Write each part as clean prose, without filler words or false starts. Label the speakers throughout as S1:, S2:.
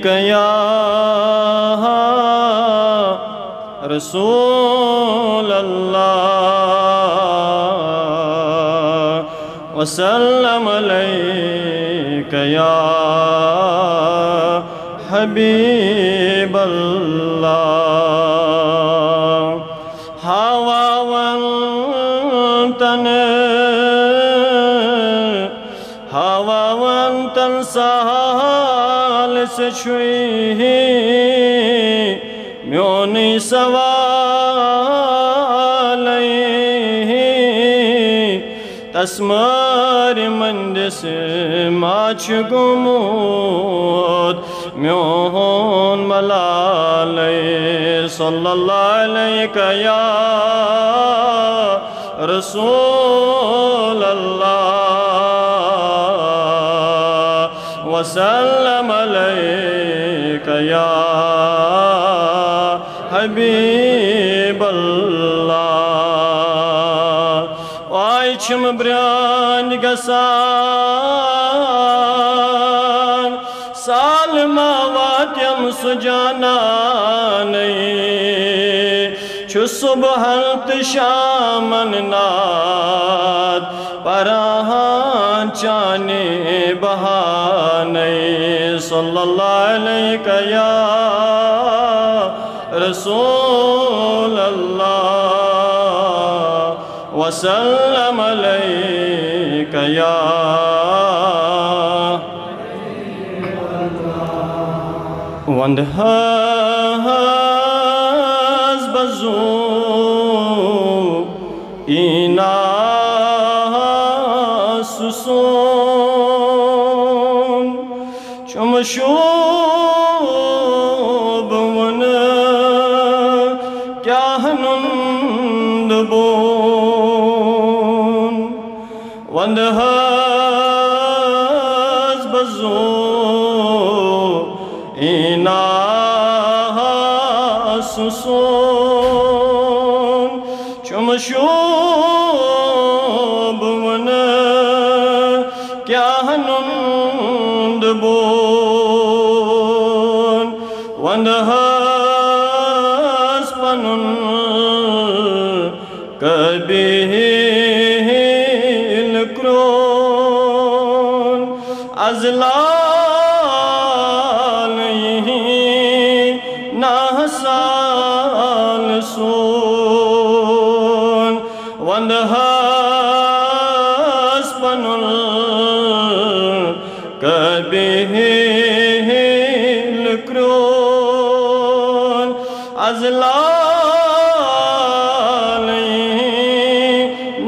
S1: या रसूल अल्लाह वसल्लम अलैका या हबीब अल्लाह। हवावंतन साल से छुई म्योनी सवाल तस्मार मंदिस माच गुमूद म्योन मलाल सल्लल्लाहु अलैका या रसूल अल्लाह वसल्लम अलैका या हबीब अल्लाह। आय छम ब्रान गसान साल मावात्यम सुजाना छु सुबहत शामन नाद पराहान चाने बहाने सल्लल्लाहु अलैका या रसूल अल्लाह वसल्लम अलैका या वंदहज बजू इना सुसोम चमशूब वन क्या हनुंद बोन वंदहज बजू इना सुसोन चमशूब वन क्या हनुंद बोन वंदहज पनुन कबील क्रोन अजला नाहसाल सोन वंदहज पनुल कबील क्रोन अजलाल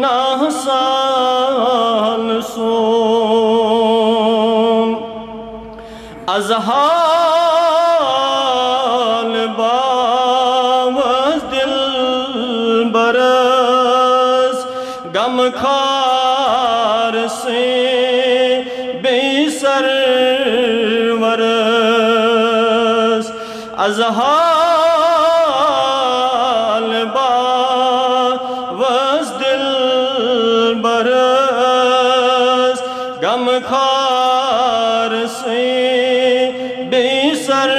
S1: नाहसाल सोन अजहा गमखार से बेसर वरस अजहाल बावस दिल बरस गमखार से बेसर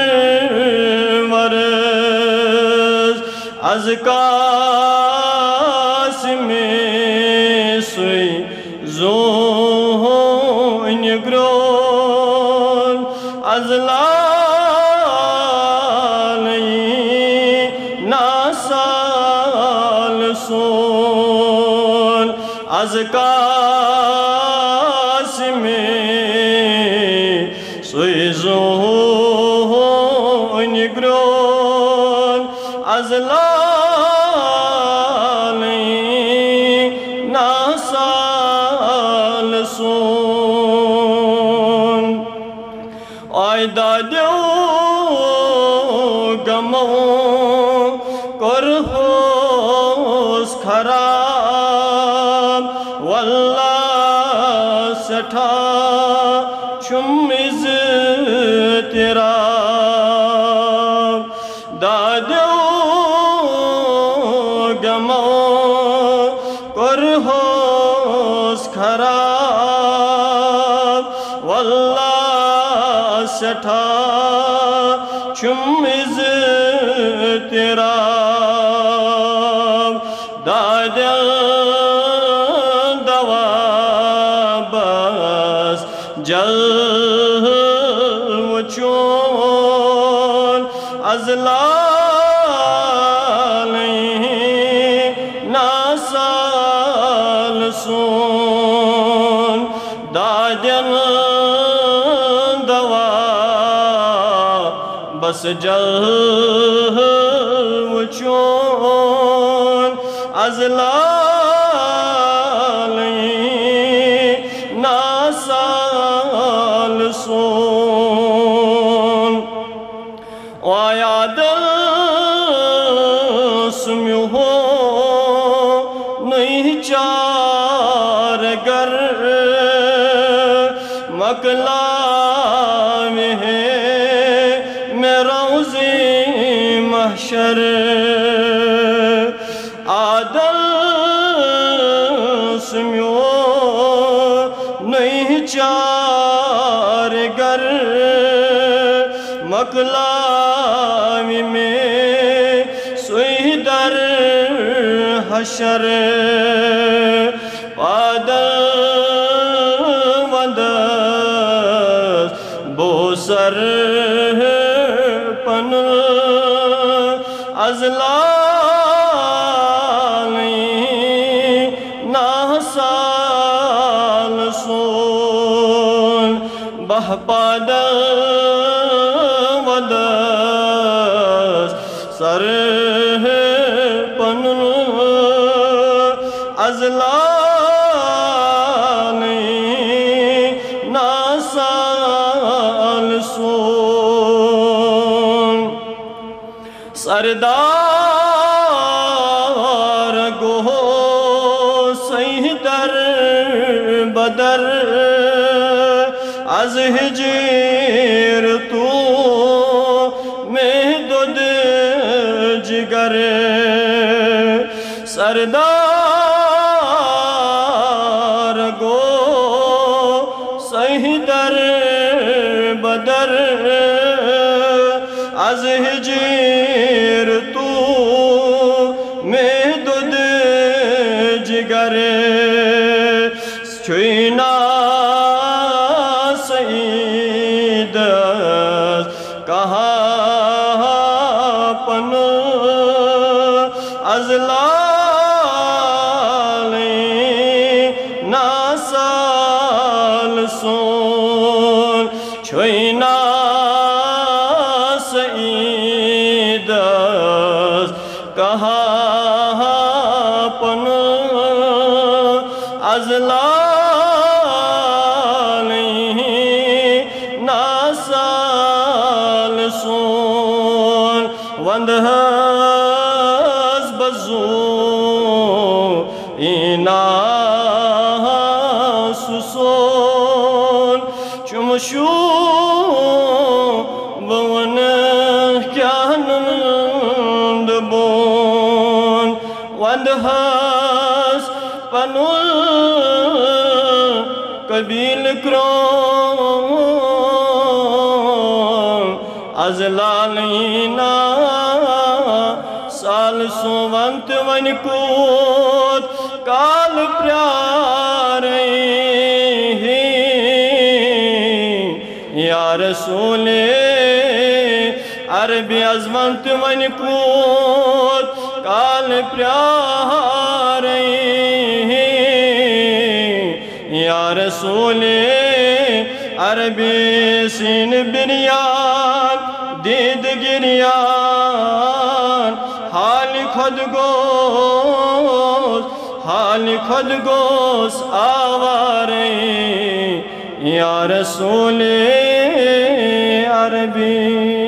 S1: वरस अज़कास में सुई जो ग्रोन अजलाल नासाल सोन अज़कास में सुई जो ग्रोन अजलाल नासाल सोन आय दादो गमो करहोस खराब वल्लाह सठा चुमिज तेरा दादो गमो करहोस खराब वल्लाह सठा इज़ तेरा दादा दवा बस जल चोन अजला नासाल सोन दादन दवा बस जल चोन अजला नासाल सोन आयादल सुम्यो हो नहीं चार गर मकला में है मेरा उसे महशर आदल सुम्यो नहीं चार गर मकला में सोई दर हशर पादल वदस बोसर पन अजला नासाल सोन बह पादल सर पन अजला नासाल सोन सरदार गो सही दर बदर अज हिजीर तू में दुद जिगर सरदार गो सही दर बदर अज हिजीर तू में दुद जिगर छुईना सईद कहाँ पन अजला नासाल सोन छुईना सईद कहाँ पन अजला नासाल सोन वंदहस बजू इना सुसोन चुमशू बवन क्या नंद बोन वंदहस पनुल कबील क्रोन अजलालीना साल सोवंत वन कोत काल प्यारे या रसूले अरबी अजमत वन कोत काल प्यारे या रसूले अरबी सीन बिरियान दीद गिरियान हाल खुद गोस आवारे या रसूले अरबी।